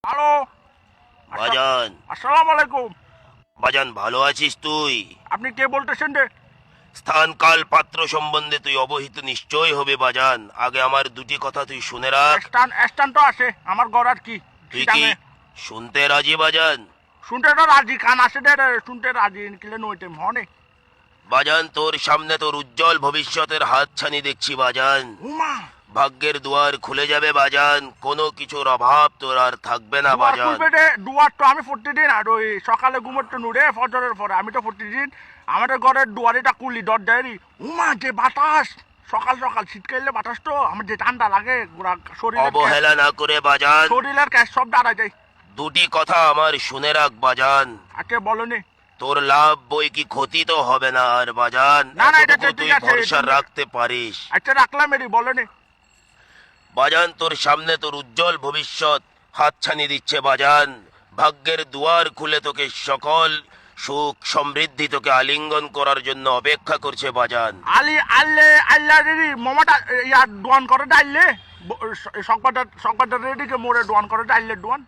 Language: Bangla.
হ্যালো। বাজান। আসসালামু আলাইকুম। বাজান, ভালো আছিস তুই? আপনি কে বলতেছেন রে? স্থান কাল পাত্র সম্বন্ধে তুই অবহিত নিশ্চয় হবে বাজান। আগে আমার দুটি কথা তুই শুনে রাখ। স্টান তো আসে আমার ঘর আর কি। তুই কি শুনতে রাজি বাজান? শুনতে তো রাজি, কান আসে রে, শুনতে রাজি কিলে নইতে মনে। বাজান, তোর সামনে তোর উজ্জ্বল ভবিষ্যতের হাতছানি দেখছি বাজান। উমা, ভাগ্যের দুয়ার খুলে যাবে বাজান, কোনো কিছুর অভাব তোর আর থাকবে না দুয়ার বাজান। খুলবে রে, দুয়ার তো আমি প্রতিদিন আর ওই সকালে ঘুমোতে নুড়ে ফজরের পরে আমি তো প্রতিদিন আমাদের ঘরের দুয়ারিটা কুলি দরজারি। উমা যে বাতাস, সকাল সকাল শীতকালে বাতাস তো আমার যে ঠান্ডা লাগে অবহেলা না করে বাজান, শরীরের ক্যাশ সব দাঁড়া যায়। দুটি কথা আমার শুনে রাখ বাজান। আচ্ছা বলো নি। তোর লাভ বই কি ক্ষতি তো হবে না আর বাজান। না, না, এটা এতটুকু ঠিক তুই আছে, ভরসা তুমি- রাখতে পারিস আচ্ছা রাখলাম এরি, বলো নি। বাজান। তোর সামনে তোর উজ্জ্বল ভবিষ্যৎ হাতছানি দিচ্ছে বাজান। ভাগ্যের দুয়ার খুলে তোকে সকল সুখ সমৃদ্ধি তোকে আলিঙ্গন করার জন্য অপেক্ষা করছে বাজান। আলি আল্লে আল্লাহ রেডি মোমাটা ইয়ার দোয়ান করে ডাইলে সংবাদ রেডিকে মোড়ে দোয়ান করে ডাইলে দোয়ান।